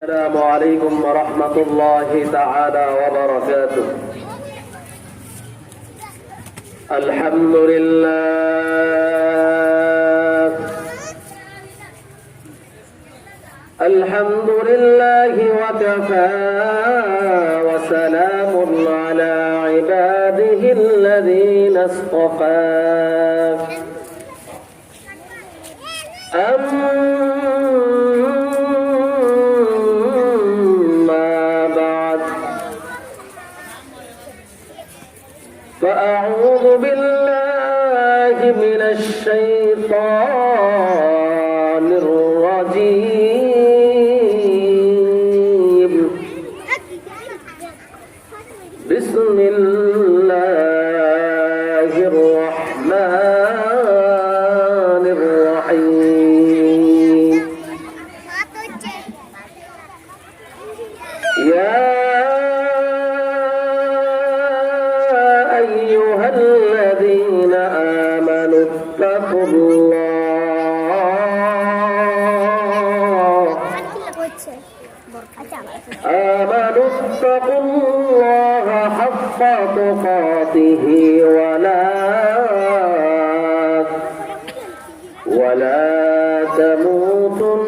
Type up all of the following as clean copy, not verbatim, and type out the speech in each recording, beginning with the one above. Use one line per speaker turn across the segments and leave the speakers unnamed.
السلام عليكم ورحمة الله تعالى وبركاته. الحمد لله وكفى وسلام على عباده الذين اصطفى. فأعوذ بالله من الشيطان الرجيم. بسم الله الرحمن الرحيم. يا أيها الذين آمنوا اتقوا الله حق تقاته ولا تموتن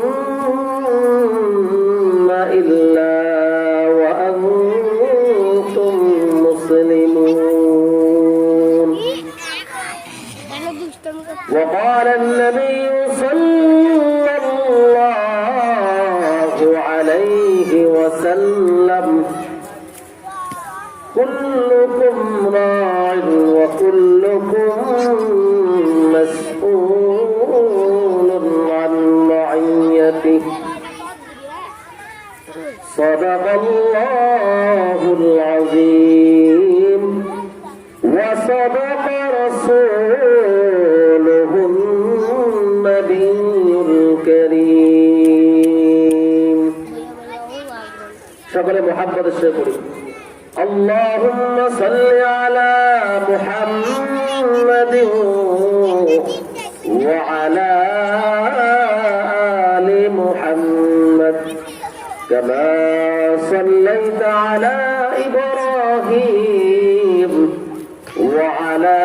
إلا وأنتم مسلمون. وقال النبي صلى الله عليه وسلم: كلكم راع وكلكم مسؤول عن رعيته. صدق الله العظيم وصدق رسوله النبي الكريم. সকলে মুহাম্মদের সাথে পড়ি। اللهم صل على محمد وعلى آل محمد كما صليت على إبراهيم وعلى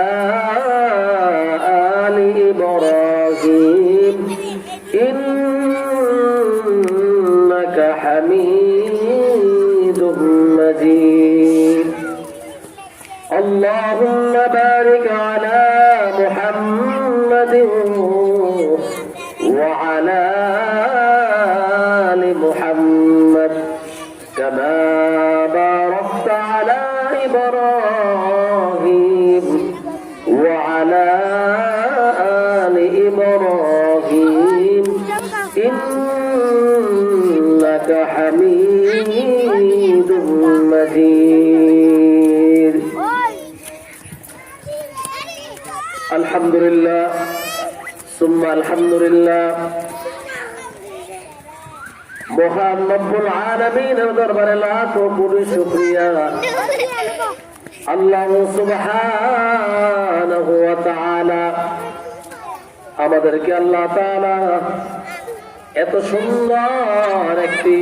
آل إبراهيم إنك حميد مجيد. اللهم بارك على محمد وعلى آل محمد كما باركت على إبراهيم وعلى آل إبراهيم إنك حميد مجيد. الحمد لله ثم الحمد لله. মহান রব্বুল আলামিনের দরবারে লাখো কোটি শুকরিয়া। আল্লাহ সুবহানাহু ওয়া তাআলা আমাদেরকে আল্লাহ তাআলা এত সুন্দর একটি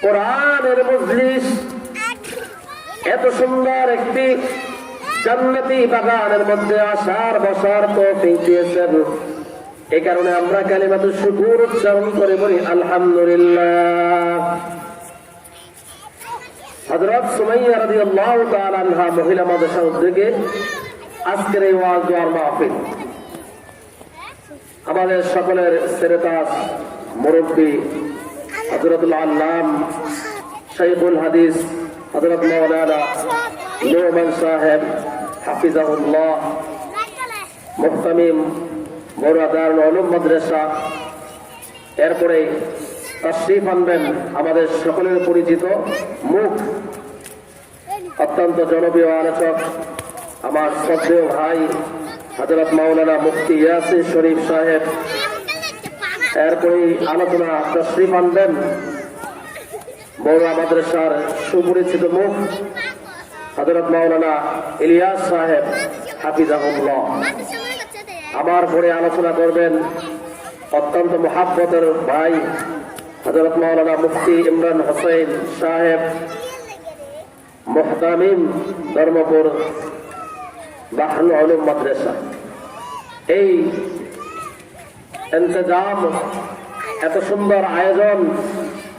কোরআনের মজলিস, এত সুন্দর একটি জান্নাতি বাগানের মধ্যে আসার বসার তৌফিক দিয়েছেন। এই কারণে আমরা কালিমাতুশ শুকর উচ্চারণ করে বলি আলহামদুলিল্লাহ। হযরত সুমাইয়া রাদিয়াল্লাহু তাআলা আনহা মহিলা মাদ্রাসা উদ্যোগে আজকের এই ওয়াজ ওয়ার মাহফিল আমাদের সকলের সেরেতাজ মুরব্বী হযরতুল আল্লাম শাইখুল হাদিস হযরত মাওলানা নোমান সাহেব হাফিজাহুল্লাহ, মুহতামিম বড়ুয়া দারুল উলুম মাদ্রাসা। এরপরে তাশরীফ আনবেন আমাদের সকলের পরিচিত মুখ, অত্যন্ত জনপ্রিয় আলোচক আমার শ্রদ্ধেয় ভাই হযরত মাওলানা মুফতি ইয়াসির শরীফ সাহেব। এরপরে আলোচনা তাশরীফ আনবেন বড়ুয়া মাদ্রাসার সুপরিচিত মুখ হযরত মাওলানা ইলিয়াস সাহেব হাফিজাহুল্লাহ। আমার পরে আলোচনা করবেন অত্যন্ত মহাব্বতের ভাই হযরত মাওলানা মুফতি ইমরান হোসেন সাহেব মুহতামিম ধর্মপুর বাহরুল উলুম মাদ্রাসা, এই ইন্তজাম, এত সুন্দর আয়োজন,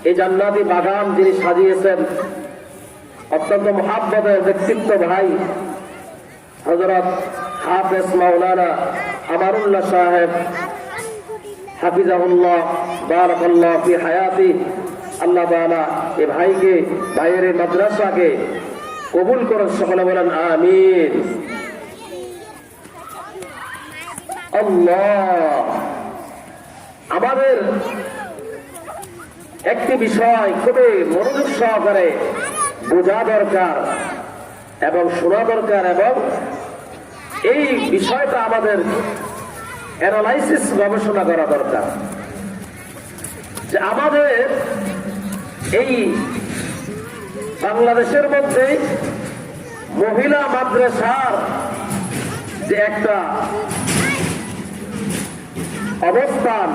এই জান্নাতি বাগান যিনি সাজিয়েছেন, অত্যন্ত মুহাব্বতের ব্যক্তিত্ব ভাই হযরত হাফেজ মাওলানা আমারুল্লাহ সাহেব হাফিজাহুল্লাহ বারাকাল্লাহু ফি হায়াতি। আল্লাহ তাআলা এই ভাইকে, ভাইয়ের এই মাদ্রাসাকে কবুল করুন, সকলে বলেন আমিন। আল্লাহ, আমাদের একটি বিষয় খুবই মনোযোগ সহকারে বোঝা দরকার এবং শোনা দরকার, এবং এই বিষয়টা আমাদের অ্যানালাইসিস, গবেষণা করা দরকার যে আমাদের এই বাংলাদেশের মধ্যে মহিলা মাদ্রাসার যে একটা অবস্থান,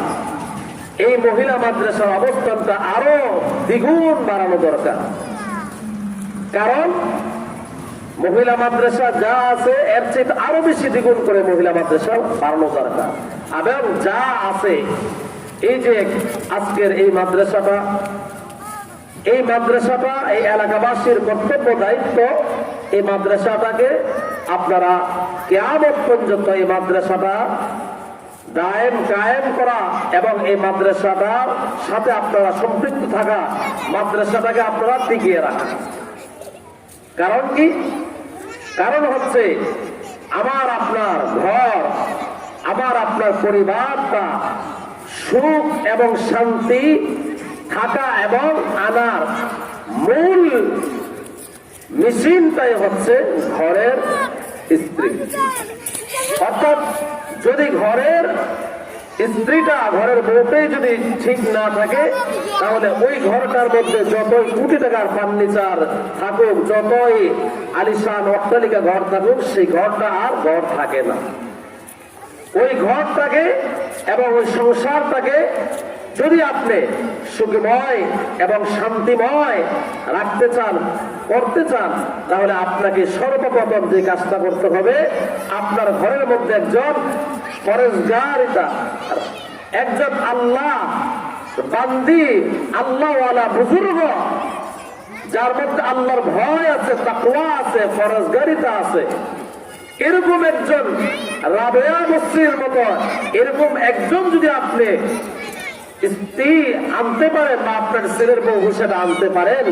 এই মহিলা মাদ্রাসার অবস্থানটা আরো দ্বিগুণ বাড়ানো দরকার। কারণ মহিলা মাদ্রাসা যা আছে এর চেয়ে আরো বেশি দ্বিগুণ করে মহিলা মাদ্রাসা বাড়ানো দরকার। এবং যা আছে, এই যে আজকের এই মাদ্রাসাটা, এই এলাকাবাসীর কর্তব্য দায়িত্ব, এই মাদ্রাসাটাকে আপনারা কিয়ামত পর্যন্ত এই মাদ্রাসাটা কায়েম করা এবং এই মাদ্রাসাটার সাথে আপনারা সম্পৃক্ত থাকা, মাদ্রাসাটাকে আপনারা টিকিয়ে রাখা। কারণ কি? কারণ হচ্ছে আমার আপনার ঘর, আমার আপনার পরিবারটা সুখ এবং শান্তি থাকা এবং আনার মূল মেশিনটাই হচ্ছে ঘরের স্ত্রী। অর্থাৎ যদি ঘরের স্ত্রীটা, ঘরের বউটাই যদি ঠিক না থাকে, তাহলে ওই ঘরটার মধ্যে যতই কোটি টাকার ফার্নিচার থাকুক, যতই আলিশান অট্টালিকা ঘর থাকুক, সেই ঘরটা আর ঘর থাকে না। ওই ঘরটাকে এবং ওই সংসারটাকে যদি আপনি সুখময় এবং শান্তিময় রাখতে চান, করতে চান, তাহলে আপনাকে সর্বপ্রথম যে কাজটা করতে হবে, আপনার ঘরের মধ্যে একজন পরেশগারিতা, একজন আল্লাহ বান্দি, আল্লাহওয়ালা বুজুর্গ, যার মধ্যে আল্লাহর ভয় আছে, তাকওয়া আছে, পরেশগারিতা আছে, এরকম একজন রাবেয়া বস্তির মতো এরকম একজন যদি আপনি স্ত্রী আনতে পারেন, বা আপনার ছেলের বউ হিসেবে আনতে পারেন,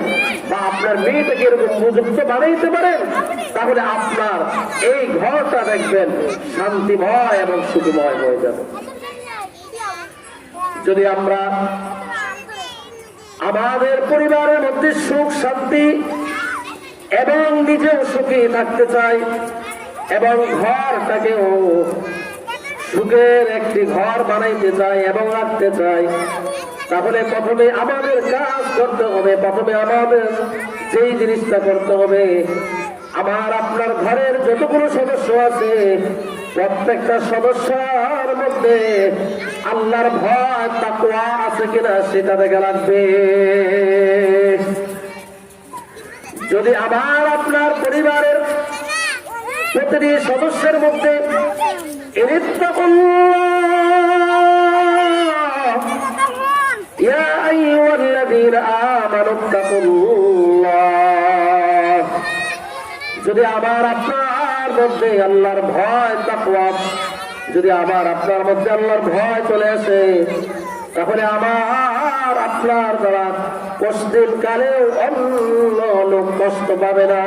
বা আপনার মেয়েটাকে এরকম উপযুক্ত বানাইতে পারেন, তাহলে আপনার এই ঘরটা দেখবেন শান্তিময় এবং সুখময় হয়ে যাবে। যদি আমরা আমাদের পরিবারের মধ্যে সুখ শান্তি এবং নিজেও সুখী থাকতে চাই এবং ঘরটাকেও সুখের একটি ঘর বানাইতে চাই এবং রাখতে চাই, তাহলে প্রথমে আমাদের কাজ করতে হবে, প্রথমে আমাদের যেই জিনিসটা করতে হবে, আমার আপনার ঘরের যতগুলো সদস্য আছে, প্রত্যেকটা সদস্যের মধ্যে আল্লাহর ভয় তাকওয়া আছে কিনা সেটা দেখা লাগবে। যদি আমার আপনার পরিবারের প্রতিটি সদস্যের মধ্যে যদি আমার আপনার মধ্যে আল্লাহর ভয় তাকওয়া, যদি আমার আপনার মধ্যে আল্লাহর ভয় চলে আসে, তাহলে আমার আপনার দ্বারা কষ্টের কালেও অন্য লোক কষ্ট পাবে না।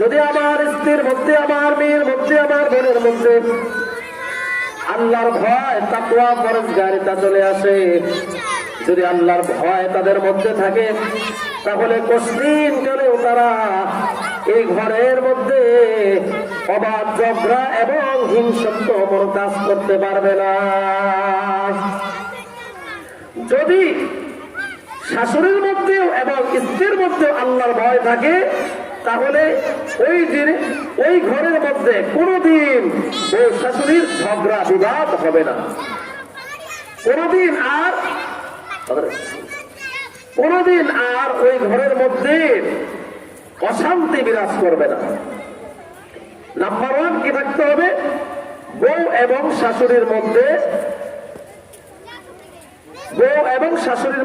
যদি আমার স্ত্রীর মধ্যে, আমার মেয়ের মধ্যে, আমার বোনের মধ্যে আল্লাহর ভয় তাকওয়া পরেশগারিতা চলে আসে, যদি আল্লাহর ভয় তাদের মধ্যে থাকে, তাহলে কষ্টিন কালেও তারা এই ঘরের মধ্যে অবাধ ঝগড়া এবং হিংসাত্মক কোনো কাজ করতে পারবে না। যদি শাশুড়ির মধ্যেও এবং স্ত্রীর মধ্যেও আল্লাহর ভয় থাকে, তাহলে ওই ঘরের মধ্যে কোনোদিন ওই শাশুড়ির ঝগড়া বিবাদ হবে না, কোনোদিন আর কোনদিন আর ওই ঘরের মধ্যে অশান্তি বিরাজ করবে না। নাম্বার ওয়ান কি থাকতে হবে? বউ এবং শাশুড়ির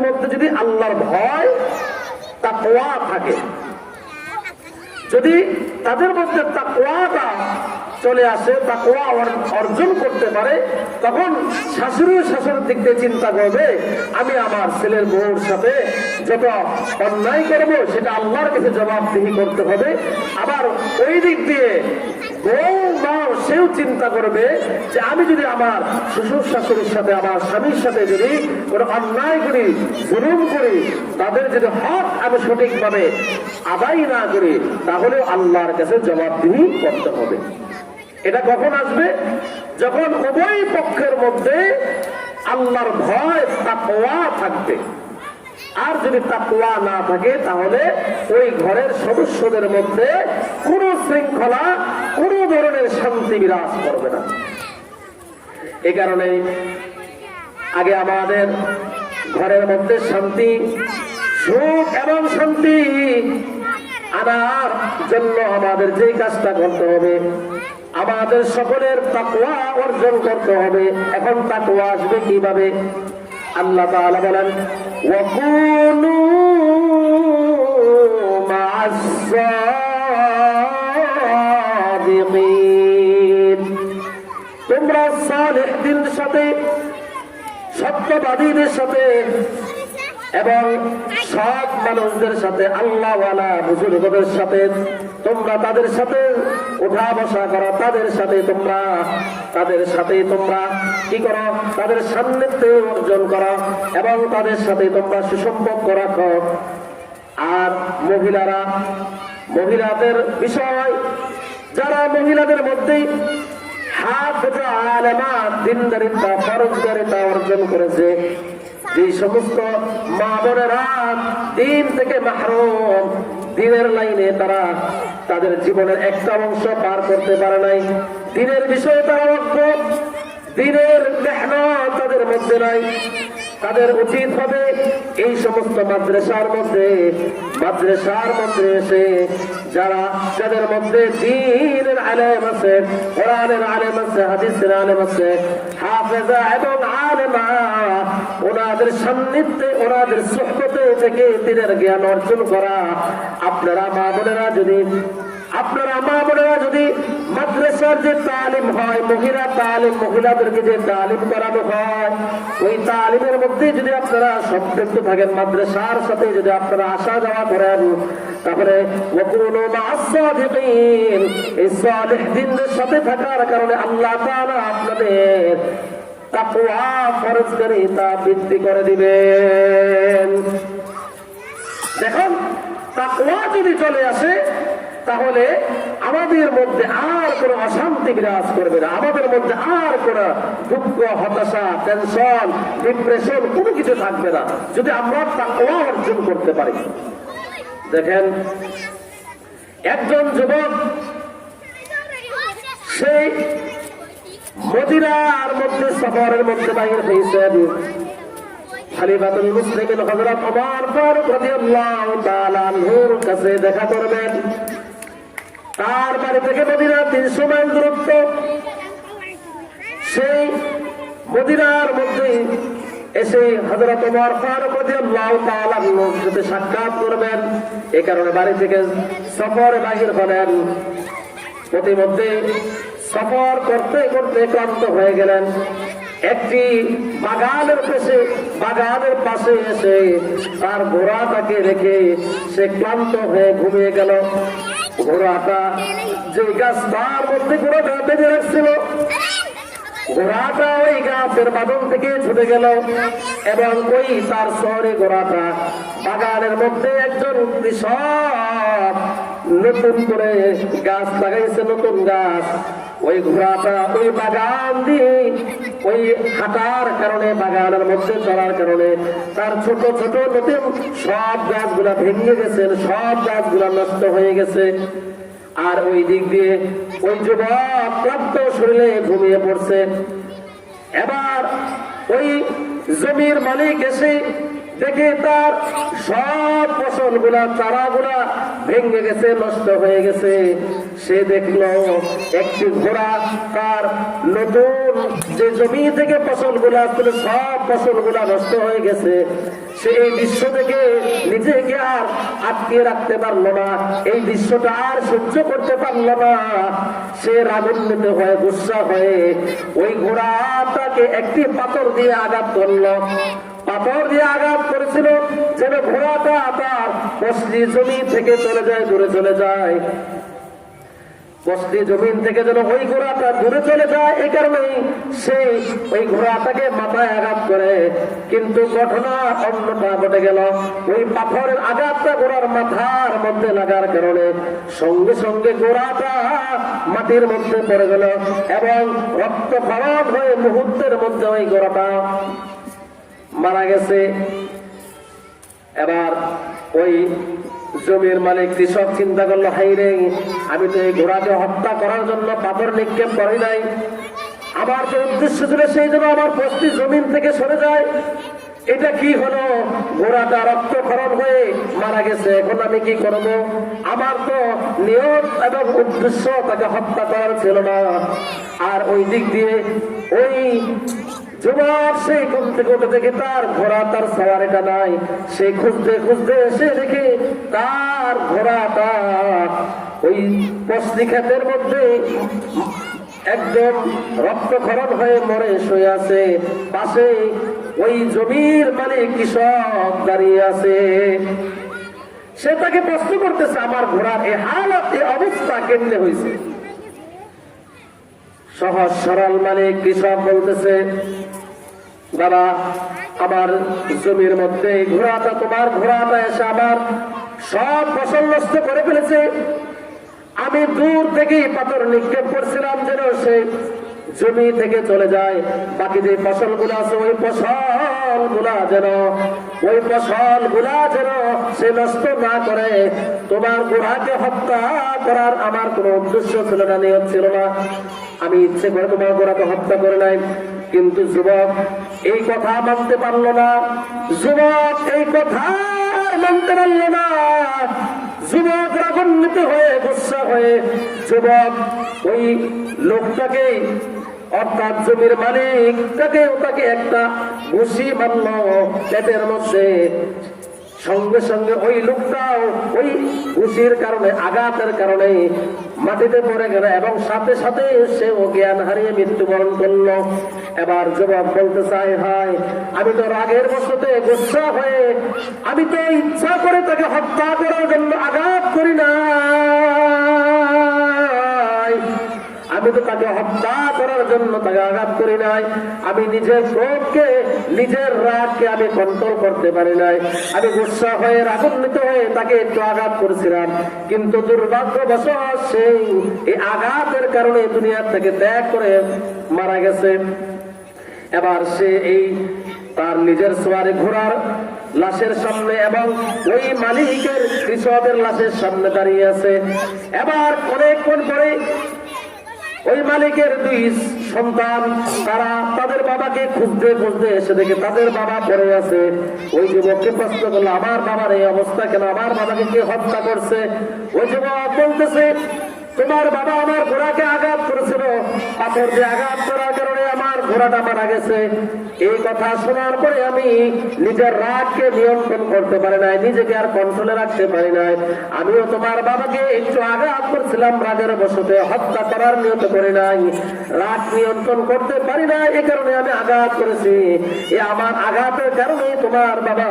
মধ্যে যদি আল্লাহর ভয় তাকওয়া থাকে, যদি তাদের মধ্যে তাকওয়াটা চলে আসে, তাকওয়া অর্জন করতে পারে, তখন শাশুড়ির দিক দিয়ে চিন্তা করবে আমি আমার ছেলের বউর সাথে যত অন্যায় করব সেটা আল্লাহর কাছে জবাবদিহি করতে হবে। আবার ওই দিক দিয়ে বউ মা সেও চিন্তা করবে যে আমি যদি আমার শ্বশুর শাশুড়ির সাথে, আমার স্বামীর সাথে যদি কোনো অন্যায় করি, জুলুম করি, তাদের যদি হক আমি সঠিকভাবে আদায় না করি, তাহলে আল্লাহর কাছে জবাবদিহি করতে হবে। এটা কখন আসবে? যখন উভয় পক্ষের মধ্যে আল্লাহর ভয় তাকওয়া থাকবে। আর যদি তাকওয়া না থাকে তাহলে ওই ঘরের সদস্যদের মধ্যে কোনো শৃঙ্খলা, কোনো ধরনের শান্তি বিরাজ করবে না। এই কারণে আগে আমাদের ঘরের মধ্যে শান্তি, সুখ এবং শান্তি আনার জন্য আমাদের যেই কাজটা করতে হবে, আমাদের সকলের তাকওয়া অর্জন করতে হবে। এখন তাকওয়া আসবে কিভাবে? আল্লাহ তাআলা বলেন ওয়াকুনু মা'আস সাদিকিন, তোমরা সালেহদের সাথে, সত্যবাদীদের সাথে এবং সৎ মানুষদের সাথে, আল্লাহওয়ালা বুজুর্গদের সাথে তোমরা তাদের সাথে উঠা বসা করো, তাদের সাথে তোমরা কি করো? তাদের সান্নিধ্য অর্জন করো এবং তাদের সাথে তোমরা সুসম্পর্ক রাখো। আর মহিলাদের বিষয়, যারা মহিলাদের মধ্যে হাফেজা আলেমা, দিনদারিতা, ফরজদারিতা অর্জন করেছে, যে সমস্ত মা বোনেরা দিন থেকে মাহরুম, দিনের লাইনে তারা তাদের জীবনের একটা অংশ পার করতে পারে নাই, দিনের বিষয়ে তারা অজ্ঞ, দিনের মেহনত তাদের মধ্যে নাই, তাদের উচিত হবে এই সমস্ত মাদ্রাসার মধ্যে এসে যাদের মধ্যে দ্বীনের আলেম আছে, কোরআনের আলেম আছে, হাদিসের আলেম আছে, হাফেজা এবং আলেমা, ওনাদের সান্নিধ্যে, ওনাদের সুহবতে থেকে দ্বীনের জ্ঞান অর্জন করা। আপনারা মা বোনেরা যদি মাদ্রাসার যে তালিম হয়, মহিলাদেরকে যে তালিম করানো হয়, ওই তালিমের মধ্যে যদি আপনারা সম্পৃক্ত থাকেন, মাদ্রাসার সাথে যদি আপনারা আসা যাওয়া করেন, তাহলে ওয়াকুনু মা'আস সাদিকিন, এই সালেহদের সাথে থাকার কারণে আল্লাহ তাআলা আপনাদের তাকওয়া, ফরজদারিতা বৃদ্ধি করে দিবেন। দেখুন, তাকওয়া যদি চলে আসে তাহলে আমাদের মধ্যে আর কোনো অশান্তি বিরাজ করবে না, আমাদের মধ্যে আর কোনো দুঃখ, হতাশা, টেনশন, ডিপ্রেশন কোনো কিছু থাকবে না, যদি আমরা তাকওয়া অর্জন করতে পারি। দেখেন, একজন যুবক সেই মদিনার মধ্যে সফরের মধ্যে বাইরে হয়েছেন, খলিফাতুল মুসলিমিন হযরত ওমর ফারুক রাদিয়াল্লাহু তাআলা আনহুর কাছে দেখা করবেন। তার বাড়ি থেকে মদিনা 300 মাইল দূরত্ব। সেই মদিনার মধ্যে এসে হযরত ওমর ফারুক রাদিয়াল্লাহু তাআলা আনহুর সাথে সাক্ষাৎ করবেন। এই কারণে বাড়ি থেকে সফরে বাহির হলেন। প্রতিমধ্যে সফর করতে করতে ক্লান্ত হয়ে গেলেন। একটি বাগানের পাশে এসে তার ঘোড়াটাকে রেখে সে ক্লান্ত হয়ে ঘুমিয়ে গেল। ঘোড়াটা যে গাছটার মধ্যে ঘোড়াটা বেঁধে রাখছিল, ঘোড়াটা ওই গাছের বাদল থেকে ছুটে গেল এবং ওই তার শহরে ঘোড়াটা বাগানের মধ্যে একজন কৃষক নতুন করে গাছ লাগাইছে, নতুন গাছ। ওই ঘোড়াটা ওই বাগান দিয়ে ওই হাঁটার কারণে, বাগানের মধ্যে চলার কারণে তার ছোট ছোট নতুন সব গাছগুলা ভেঙে গেছে, সব গাছগুলা নষ্ট হয়ে গেছে। আর ওই দিক দিয়ে ওই যুবক ক্লান্ত শরীরে ঘুমিয়ে পড়ছে। এবার ওই জমির মালিক এসে দেখে তার সব ফসলগুলা চারাগুলা ভেঙে গেছে, নষ্ট হয়ে গেছে। সে দেখলো একটি ঘোড়া তার নতুন যে জমি থেকে ফসলগুলা আসলে সব ফসলগুলা নষ্ট হয়ে গেছে। সে এই দৃশ্য থেকে নিজেকে আর আটকে রাখতে পারলো না, এই দৃশ্যটা আর সহ্য করতে পারলো না। সে রাগান্বিত হয়ে, গুসা হয়ে ওই ঘোড়াটাকে একটি পাথর দিয়ে আঘাত করলো। পাথর দিয়ে আঘাত করেছিল যেন ঘোড়াটা তার বসতি জমি থেকে চলে যায়, দূরে চলে যায়। বসতি জমিন থেকে যেন ওই ঘোড়াটা দূরে চলে যায়, এই কারণেই সে ওই ঘোড়াটাকে মাথায় আঘাত করে। কিন্তু ঘটনা অন্যটা ঘটে গেল। ওই পাথরের আঘাতটা ঘোড়ার মাথার মধ্যে লাগার কারণে সঙ্গে সঙ্গে ঘোড়াটা মাটির মধ্যে পড়ে গেল এবং রক্তক্ষরণ হয়ে মুহূর্তের মধ্যে ওই ঘোড়াটা মারা গেছে। এবার ওই জমির মালিক কৃষক চিন্তা করলো, হাই রে, আমি তো এই ঘোড়াকে হত্যা করার জন্য পাথর নিক্ষেপ করি নাই, আমার যে উদ্দেশ্য ছিল সেই জন্য আমার বস্তি জমিন থেকে সরে যায়, এটা কি হলো? ঘোড়াটা রক্তক্ষরণ হয়ে মারা গেছে, এখন আমি কি করব? আমার তো নিয়ত এবং উদ্দেশ্য তাকে হত্যা করার ছিল না। আর ওই দিক দিয়ে ওই যুবক সেই ঘুম থেকে উঠে দেখে তার ঘোড়া, তার সাওয়ারিটা নাই। সে খুঁজতে খুঁজতে এসে দেখে তার ঘোড়াটা ওই পশলি ক্ষেতের মধ্যে একদম রক্তক্ষরণ হয়ে মরে শুয়ে আছে। পাশে ওই জমির মালিক কৃষক দাঁড়িয়ে আছে। সে তাকে প্রশ্ন করতেছে, আমার ঘোড়ার এই হালত, এই অবস্থা কেমনে হয়েছে? সহজ সরল মালিক কৃষক বলতেছে, বাবা, আমার জমির মধ্যে ঘোড়াটা, তোমার ঘোড়াটা এসে আমার সব ফসল নষ্ট করে ফেলেছে। আমি দূর থেকে পাথর নিক্ষেপ করছিলাম যেন সে জমি থেকে চলে যায়, বাকি যে ফসলগুলো আছে ওই ফসলগুলা যেন সে নষ্ট না করে। তোমার ঘোড়াকে হত্যা করার আমার কোনো উদ্দেশ্য ছিল না, নিয়ত ছিল না। আমি ইচ্ছে করে তোমার ঘোড়াকে হত্যা করে নাই। কিন্তু যুবক এই কথা মানতে পারলো না। যুবক এই কথা মানতে পারলো না। যুবক রাগান্বিত হয়ে, গুসা হয়ে যুবক ওই লোকটাকে, অর্থাৎ জমির মালিক তাকে একটা ঘুষি মারল পেটের মধ্যে। সঙ্গে সঙ্গে ওই লোকটাও ওই ঘুষির কারণে, আঘাতের কারণে মাটিতে পড়ে গেল এবং সাথে সাথে সেও জ্ঞান হারিয়ে মৃত্যুবরণ করলো। এবার যুবক বলতে চাই, হায়, আমি তো রাগের বশতে, গুসা হয়ে, আমি তো ইচ্ছা করে তাকে হত্যা করার জন্য আঘাত করি না, আমি তো তাকে হত্যা করার জন্য তাকে আঘাত করি নাই। আমি নিজের ক্রোধকে, নিজের রাগকে আমি কন্ট্রোল করতে পারি নাই। আমি গুসা হয়ে, রাগান্বিত হয়ে তাকে একটু আঘাত করেছিলাম, কিন্তু দুর্ভাগ্যবশত সেই এই আঘাতের কারণে দুনিয়ার থেকে ত্যাগ করে মারা গেছে। এবার সে এই তার নিজের সোয়ারে ঘোড়ার লাশের সামনে এবং ওই মালিকের, কৃষকের লাশের সামনে দাঁড়িয়ে আছে। এবার অনেকক্ষণ পরে ওই মালিকের দুই সন্তান, তারা তাদের বাবাকে খুঁজতে খুঁজতে এসে দেখে তাদের বাবা পড়ে আছে। ওই যুবককে প্রশ্ন করলো, আমার বাবার এই অবস্থা কেন? আমার বাবাকে কে হত্যা করছে? ওই যুবক বলতেছে, তোমার বাবা আমার ঘোড়াকে আঘাত করেছিল, পাথর দিয়ে আঘাত করার কারণে আমার ঘোড়াটা মারা গেছে। এই কথা শোনার পরে আমি নিজের রাগকে নিয়ন্ত্রণ করতে পারি নাই, নিজেকে আর কন্ট্রোলে রাখতে পারি নাই। আমিও তোমার বাবাকে একটু আঘাত করছিলাম, রাগের বশতে, হত্যা করার নিয়ত করি নাই, রাগ নিয়ন্ত্রণ করতে পারি না, এই কারণে আমি আঘাত করেছি। এই আমার আঘাতের কারণে তোমার বাবা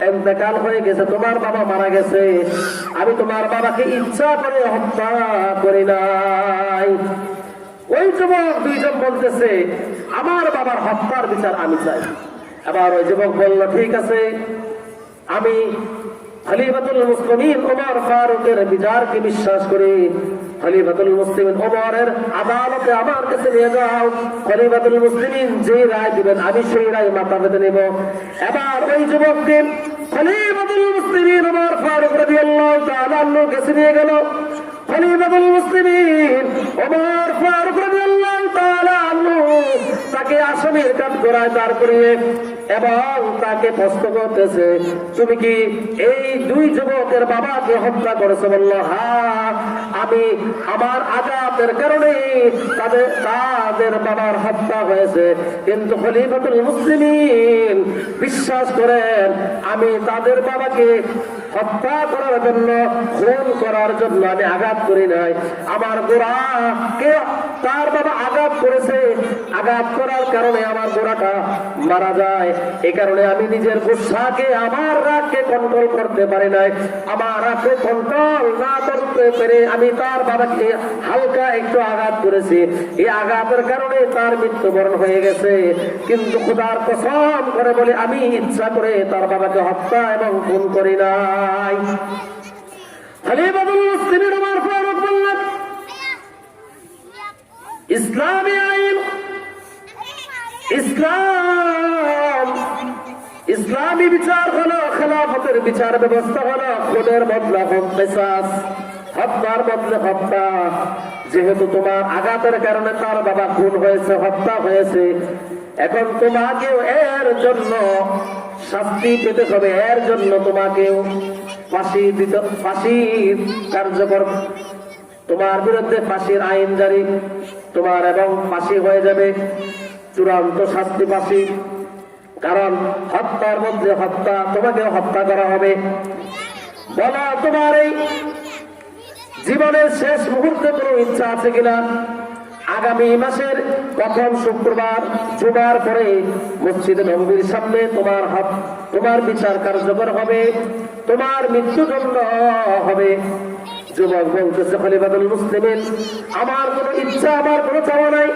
ইন্তেকাল হয়ে গেছে, তোমার বাবা মারা গেছে। আমি তোমার বাবাকে ইচ্ছা করে হত্যা করি নাই। ওই যুবক দুইজন বলতেছে, আমার বাবার হত্যার বিচার আমি চাই। আবার ওই যুবক বলল, ঠিক আছে, আমি খলিফাতুল মুসলিমিন ওমর ফারুকের বিচারকে বিশ্বাস করি। খলিফাতুল মুসলিমিন ওমরের আদালতে আমার কাছে নিয়ে যাও, খলিফাতুল মুসলিমিন যে রায় দিবেন আমি সেই রায় মাথা পেতে নেব। এবার ওই যুবককে খলিফাতুল মুসলিমিন ওমর ফারুক রাদিয়াল্লাহু তাআলা আনহু কাছে নিয়ে গেল। খলিফাতুল মুসলিমিন ওমর ফারুক রাদিয়াল্লাহু তাআলা আনহু তাকে আসামির কাঠগড়ায় দাঁড় করিয়ে এবং তাকে প্রশ্ন করতেছে, তুমি কি এই দুই যুবকের বাবাকে হত্যা করেছো? বলল, হ্যাঁ, আমি আমার আঘাতের কারণে তাদের বাবার হত্যা হয়েছে। কিন্তু খলিফাতুল মুসলিমিন বিশ্বাস করেন, আমি তাদের বাবাকে হত্যা করার জন্য, খুন করার জন্য আমি আঘাত করি নাই। আমার গোড়াকে তার বাবা আঘাত করেছে, আঘাত করার কারণে আমার গোড়াটা মারা যায়। এই কারণে আমি নিজের গুসাকে, আমার রাগকে কন্ট্রোল করতে পারি নাই। আমার রাগকে কন্ট্রোল না করতে পেরে আমি তার বাবাকে হালকা একটু আঘাত করেছি। এই আঘাতের কারণে তার মৃত্যুবরণ হয়ে গেছে। কিন্তু খোদার কসম করে বলে, আমি ইচ্ছা করে তার বাবাকে হত্যা এবং খুন করি নাই। খলিফাতুল মুসলিমিন ওমর ফারুক বললেন, ইসলামী আইন, ইসলামী বিচার হলো, খেলাফতের বিচার ব্যবস্থা হলো খুনের বদলা খুন, কিসাস, হত্যার বদলে হত্যা। যেহেতু তোমার আঘাতের কারণে তার বাবা খুন হয়েছে, হত্যা হয়েছে, এখন তোমাকেও এর জন্য শাস্তি পেতে হবে। এর জন্য তোমাকেও ফাঁসির কার্যকর, তোমার বিরুদ্ধে ফাঁসির আইন জারি তোমার, এবং ফাঁসি হয়ে যাবে, চূড়ান্ত শাস্তি ফাঁসি। কারণ হত্যার মধ্যে হত্যা, তোমাকেও হত্যা করা হবে। বলো, তোমার এই জীবনের শেষ মুহূর্তে কোনো ইচ্ছা আছে কিনা? আগামী মাসের প্রথম শুক্রবার জুমার পরে মসজিদে নববীর সামনে তোমার বিচার কার্যকর হবে, তোমার মৃত্যুদণ্ড হবে। যুবক বলতেছে, খলিফাতুল মুসলিমিন, আমার কোনো ইচ্ছা, আমার কোনো চাওয়া নাই।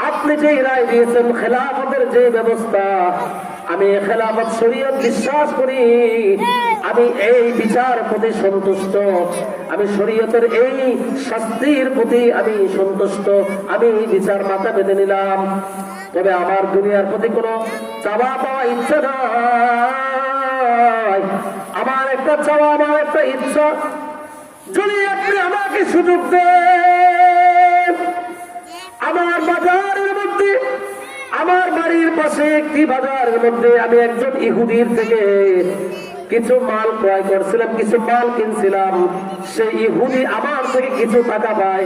আপনি যে রায় দিয়েছেন, খেলাফতের যে ব্যবস্থা, আমি খেলাফত শরীয়ত বিশ্বাস করি, আমি এই বিচার প্রতি সন্তুষ্ট, আমি শরীয়তের এই শাস্তির প্রতি আমি সন্তুষ্ট, আমি বিচার মাথা বেঁধে নিলাম। তবে আমার দুনিয়ার প্রতি কোনো চাওয়া পাওয়া ইচ্ছা নাই। আমার একটা চাওয়া, আমার একটা ইচ্ছা, যদি আপনি আমাকে সুযোগ দেন, আমার বাজারের মধ্যে, আমার বাড়ির পাশে একটি বাজারের মধ্যে আমি একজন ইহুদির থেকে কিছু মাল ক্রয় করছিলাম, কিছু মাল কিনছিলাম, সেই ইহুদি আমার থেকে কিছু টাকা পায়।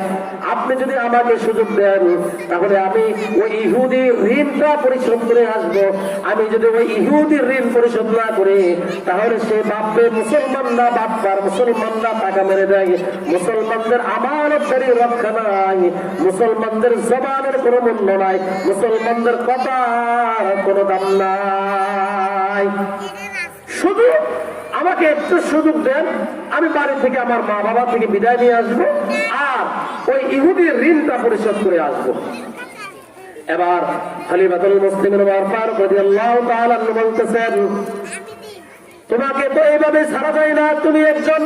আপনি যদি আমাকে সুযোগ দেন, তাহলে আমি ওই ইহুদির ঋণটা পরিশোধ করে আসবো। আমি যদি ওই ইহুদির ঋণ পরিশোধ না করি, তাহলে সে ভাববে মুসলমানরা বাটপার, মুসলমানরা টাকা মেরে দেয়, মুসলমানদের আমানতদারি রক্ষা নাই, মুসলমানদের জবানের কোনো মূল্য নাই, মুসলমানদের কথার কোনো দাম নাই। শুধু আমাকে একটু সুযোগ দেন, আমি বাড়ি থেকে, আমার মা বাবা থেকে বিদায় নিয়ে আসবো, আর ওই ইহুদির ঋণটা পরিশোধ করে আসবো। এবার খলিফাতুল মুসলিমিন ওমর ফারুক রাদিয়াল্লাহু তাআলা বলতেছেন, তোমাকে তো এইভাবে ছাড়া যায় না, তুমি একজন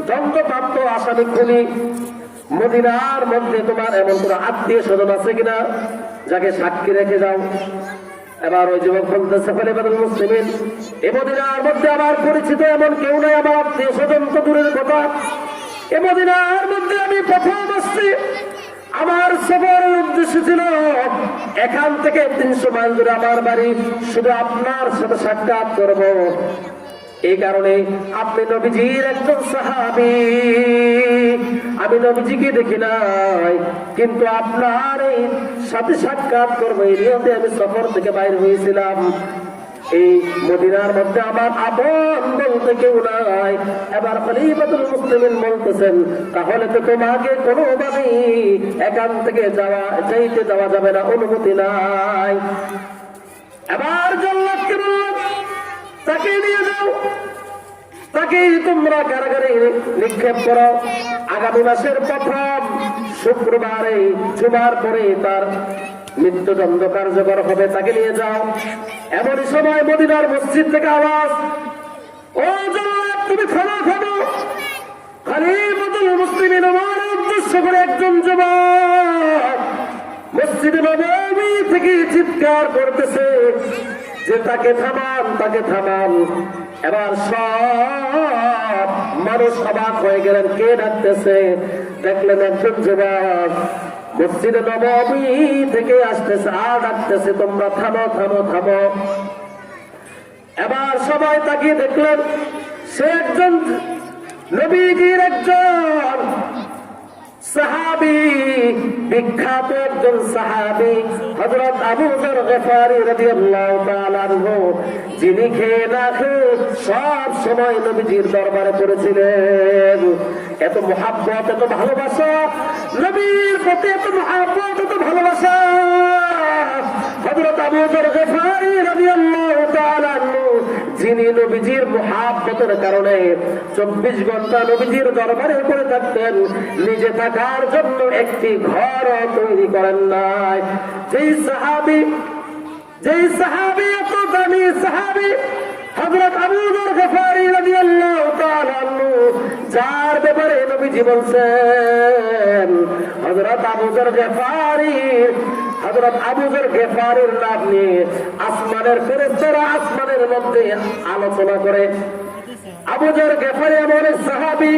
দণ্ডপ্রাপ্ত আসামি খুনি। মদিনার মধ্যে তোমার এমন কোন আত্মীয় স্বজন আছে কিনা, যাকে সাক্ষী রেখে যাও। এবার ওই যুবক বলতেছে, খলিফাতুল মুসলিমিন, এ মদিনার মধ্যে আমার পরিচিত এমন কেউ নাই, আমার আত্মীয় স্বজন তো দূরের কথা। এ মদিনার মধ্যে আমি প্রথম আসছি, আমার সফরের উদ্দেশ্য ছিল এখান থেকে 300 মাইল দূরে আমার বাড়ি, শুধু আপনার সাথে সাক্ষাৎ করব। এই কারণে আপনি নবীজির একজন সাহাবী, আমি নবীজিকে দেখি নাই, কিন্তু আপনার এই সাথে সাক্ষাৎ করবো এই নিয়তে আমি সফর থেকে বাইরে হয়েছিলাম। এই মদিনার মধ্যে আমার আপন বলতে কেউ নাই। এবার খলিফাতুল মুসলিমিন বলতেছেন, তাহলে তো তোমাকে কোনোভাবেই এখান থেকে যাইতে দেওয়া যাবে না, অনুমতি নাই। এবার জল্লাদকে বললেন, তাকে নিয়ে যাও, তাকে তোমরা কারাগারে নিক্ষেপ করো। আগামী মাসের প্রথম শুক্রবারে জুমার পরে তার মৃত্যুদণ্ড কার্যকর হবে, তাকে নিয়ে যাও। এমনই সময় মদিনার মসজিদ থেকে আওয়াজ, ও জল্লাদ, তুমি খানা খাবো। খলিফাতুল মুসলিমিন ওমর উদ্দেশ্য করে একজন যুবক মসজিদে নববী থেকে চিৎকার করতেছে যে তাকে থামান, তাকে থামান। এবার সব মানুষ অবাক হয়ে গেলেন, কে ডাকতেছে? দেখলেন একজন যুবক মসজিদে নববী থেকে আসতেছে, আর ডাকতেছে, তোমরা থামো, থামো, থামো। এবার সবাই তাকিয়ে দেখলেন সে একজন নবীজির একজন সাহাবী, বিখ্যাত একজন সাহাবী হযরত আবু যর গফারী রাদিয়াল্লাহু তাআলা আনহু, যিনি খেয়ে না খেয়ে সব সময় নবীজির দরবারে পড়েছিলেন। এত মুহাব্বত, এত ভালোবাসা নবীর প্রতি, এত মুহাব্বত, এত ভালোবাসা হযরত আবু যর গফারী রাদিয়াল্লাহু তাআলা আনহু, যিনি নবীজির মুহাব্বতের কারণে 24 ঘন্টা নবীজির দরবারে পড়ে থাকতেন, নিজে থাকার জন্য একটি ঘর তৈরি করেন নাই। যেই সাহাবী এত দামি সাহাবী হযরত আবু যর গফারী রাদিয়াল্লাহু তাআলা আনহু, যার ব্যাপারে নবীজি বলছেন হযরত আবু যর গফারীর নাম নিয়ে আসমানের ফেরেশতারা আসমানের মধ্যে আলোচনা করে। আবু যর গফারী এমন এক সাহাবী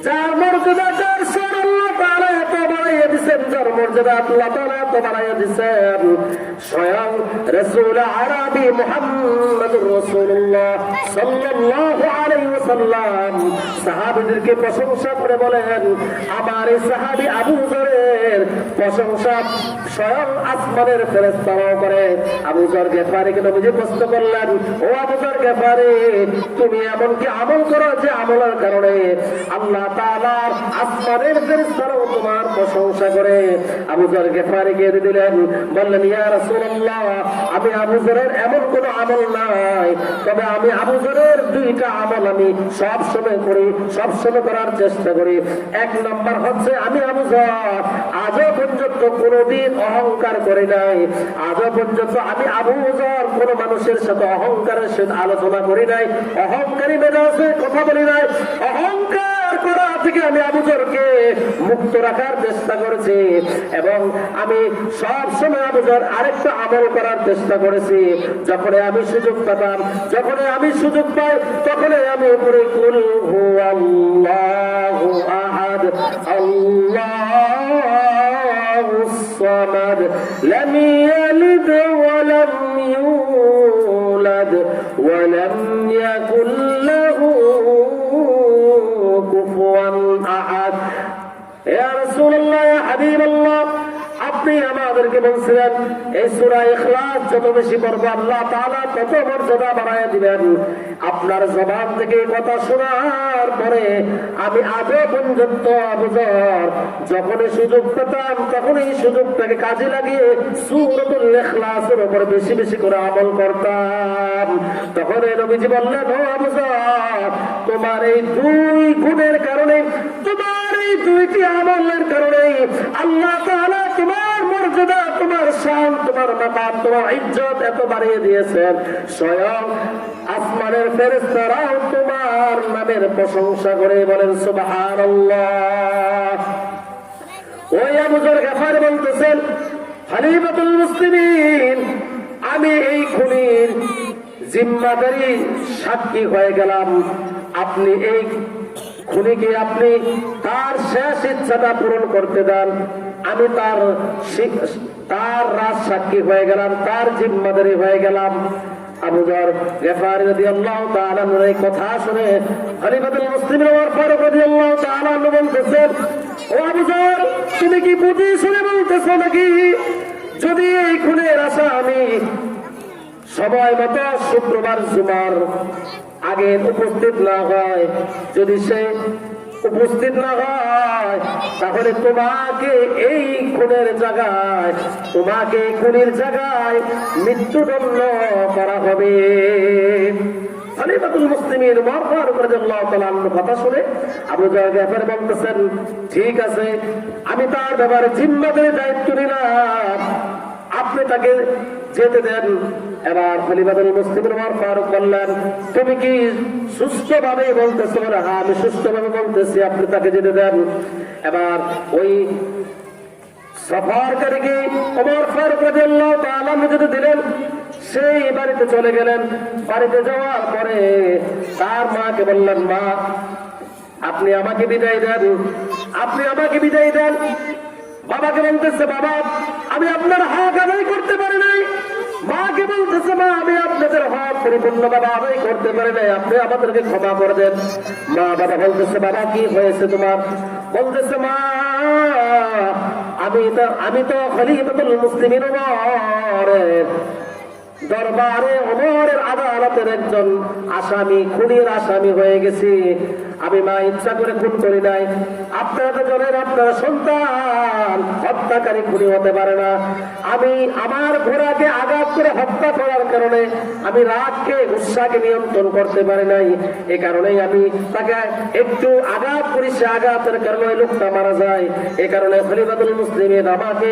যার মর্যাদা, যার শান আল্লাহ তাআলা এত বাড়াইয়া দিয়েছেন, যার মর্যাদা আল্লাহ তাআলা এত বাড়াইয়া দিয়েছেন, স্বয়ং রাসূল আরবি মুহাম্মদুর রাসূলুল্লাহ সাল্লাল্লাহু আলাইহি ওয়াসাল্লাম সাহাবীদেরকে প্রশংসা করে বলেন, আমার এই সাহাবী আবু যরের প্রশংসা স্বয়ং আসমানের ফেরেশতারাও করে। আবু যর গফারীকে নবীজি প্রশ্ন করলেন, ও আবু যর গফারী, তুমি এমন কি আমল করো যে আমলের কারণে আল্লাহ তাআলার আসমানের ফেরেশতারাও তোমার প্রশংসা করে? আবু যর গফারীকে দিলেন, বললেন, ইয়া রাসূলুল্লাহ, আমি আবু যরের এমন কোন আমল নাই, তবে আমি আবু যরের 2টা আমল আমি সব সময় করি, সব সময় করার চেষ্টা করি। 1 নম্বর হচ্ছে, আমি আবু যর আজও পর্যন্ত কোনদিন অহংকার করি নাই। আজও পর্যন্ত আমি আবু যর কোন মানুষের সাথে অহংকারের সাথে আলোচনা করি নাই, অহংকারী মেজাজে কথা বলি নাই। অহংকার করা থেকে আমি আবু যরকে মুক্ত রাখার চেষ্টা করেছি, এবং আমি সব সময় আবু যর আরেকটা আমল করার চেষ্টা করেছি। যখনই আমি সুযোগ পেতাম, যখনই আমি সুযোগ পাই, তখনই আমি উপরে কুল হুয়াল্লাহু আহাদ আল্লাহুস সামাদ লাম ইয়ালিদ ওয়া লাম ইউলাদ ওয়া লাম ইয়াকুল লাহু কুফুয়ান আহাদ। ইয়া রাসূলুল্লাহ, ইয়া হাবিবাল্লাহ, আপনি আমাদেরকে বলছিলেন এই সূরা ইখলাস যত বেশি পড়ব আল্লাহ তাআলা তত মর্যাদা বাড়ায় দিবেন। আপনার জবান থেকে কথা শোনার পরে আমি আজও পর্যন্ত আবু যর যখনই সুযোগ পেতাম তখনই সুযোগটাকে কাজে লাগিয়ে সূরাতুল ইখলাসের উপর বেশি বেশি করে আমল করতাম। তখন নবীজি বললেন, ও আবু যর, তোমার এই 2 গুণের কারণে, তোমার এই 2টি আমলের কারণে আল্লাহ তাআলা তোমার মর্যাদা, তোমার শান, তোমার মাকাম, তোমার ইজ্জত এত বাড়িয়ে দিয়েছেন। স্বয়ং আসমানের ফেরেশতারাও তোমার নামের প্রশংসা করে বলেন সুবহানাল্লাহ। ওই আবু যর গফারী বলতেছেন, খলিফাতুল মুসলিমিন, আমি এই খুনির জিম্মাদারি সাক্ষী হয়ে গেলাম। আপনি এই খুনিকে আপনি তার শেষ ইচ্ছাটা পূরণ করতে দেন। আমি তার রাজ সাক্ষী হয়ে গেলাম, তার জিম্মাদারি হয়ে গেলাম। আবু যর গফারী রাদিয়াল্লাহু তাআলা এই কথা শুনে খলিফাতুল মুসলিমিন ওমর ফারুক রাদিয়াল্লাহু তাআলা বলতেছেন, ও আবু যর, তুমি কি বুঝি শুনে বলতেছো নাকি? যদি এই খুনের আসামি সময় মতো শুক্রবার জুমার আগে উপস্থিত না হয়, যদি সে উপস্থিত না হয়, তাহলে তোমাকে এই খুনের জায়গায়, তোমাকে খুনের জায়গায় মৃত্যুদণ্ড করা হবে। খলিফাতুল মুসলিমিন ওমর ফারুক রাদিয়াল্লাহু তাআলা কথা শুনে আবু যর গফারী বলতেছেন, ঠিক আছে, আমি তার ব্যাপারে জিম্মাদারি দায়িত্ব নিলাম, আপনি তাকে যেতে দেন। এবার খলিফাতুল মুসলিমিন ওমর ফারুক বললেন, তুমি কি সুস্থভাবে বলতেছো? হ্যাঁ, আমি সুস্থভাবে বলতেছি, আপনি তাকে যেতে দেন। এবার ওই সফরকারীকে ওমর ফারুক রাদিয়াল্লাহু তাআলা যেতে দিলেন। সেই বাড়িতে চলে গেলেন। বাড়িতে যাওয়ার পরে তার মাকে বললেন, মা, আপনি আমাকে বিদায় দেন, আপনি আমাকে বিদায় দেন। বাবাকে বলতেছে, বাবা, আমি আপনার হক আদায় করতে পারি নাই। মাকে বলতেছে, মা আমি আপনাদের হক পরিপূর্ণভাবে আদায় করতে পারি নাই, আপনি আমাদেরকে ক্ষমা করে দেন। মা বাবা বলতেছে, বাবা কি হয়েছে তোমার? বলতেছে, মা আমি তো খলিফাতুল মুসলিমিন ওমরের দরবারে ওমরের আদালতের একজন আসামি, খুনের আসামি হয়ে গেছি। আমি মা ইচ্ছা করে খুন করি নাই। আপনারা তো জানেন আপনার সন্তান হত্যাকারী খুনি হতে পারে না। আমি আমার ঘোড়াকে আঘাত করে হত্যা করার কারণে আমি রাগকে গুসাকে নিয়ন্ত্রণ করতে পারি নাই। এ কারণেই আমি তাকে একটু আঘাত করি, সে আঘাতের কারণে ওই লোকটা মারা যায়। এ কারণে খলিফাতুল মুসলিমিন আমাকে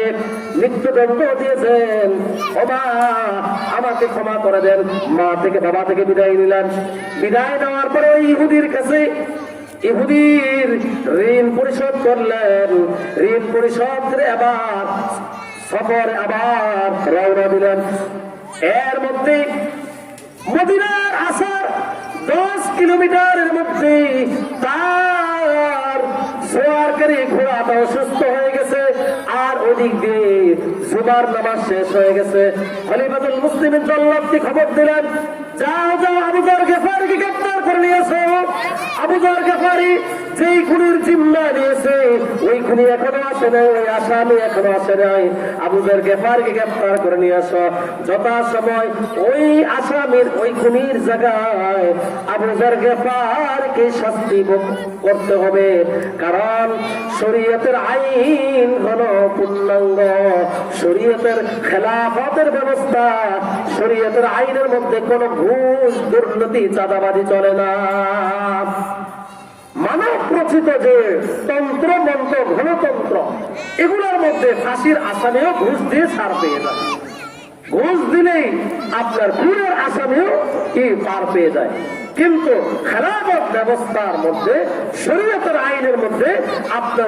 মৃত্যুদণ্ড দিয়েছেন। ও মা আমাকে ক্ষমা করে দেন। মা থেকে বাবা থেকে বিদায় নিলেন। বিদায় নেওয়ার পরে ওই ইহুদির কাছে ইহুদির ঋণ পরিশোধ করলেন। ঋণ পরিশোধ করে আবার সফরে আবার রওনা দিলেন। এর মধ্যে মদিনার আসার 10 কিলোমিটারের মধ্যে তার সওয়ারকারী ঘোড়াটা অসুস্থ হয়ে গেছে, আর ওদিক দিয়ে জুমার নামাজ শেষ হয়ে গেছে। খলিফাতুল মুসলিমিন জল্লাদকে খবর দিলেন, যাও যাও আবু যর গেফারিকে গ্রেফতার করে নিয়ে এসো। আবু যর গেফারি যেই খুনির জিম্মা নিয়েছে ওই খুনি এখনো আসে নাই, ওই আসামি এখনো আসে নাই। আবু যর গেফারিকে গ্রেফতার করে নিয়ে আসো। যথাসময় ওই আসামির ওই খুনির জায়গায় আবু যর গেফারকে শাস্তি ভোগ করতে হবে, কারণ শরীয়তের আইন হলো পূর্ণাঙ্গ। শরীয়তের খেলাফতের ব্যবস্থা, শরীয়তের আইনের মধ্যে কোনো ঘুষ দুর্নীতি চাঁদাবাজি চলে না। মানব রচিত যে তন্ত্র মন্ত্র গণতন্ত্র এগুলোর মধ্যে ফাঁসির আসামিও ঘুষ দিয়ে ছাড় পেয়ে যায়। ঘুষ দিলেই আপনার খুনের আসামিও কি পার পেয়ে যায়। কিন্তু খেলাফত ব্যবস্থার মধ্যে শরীয়তের আইনের মধ্যে আপনার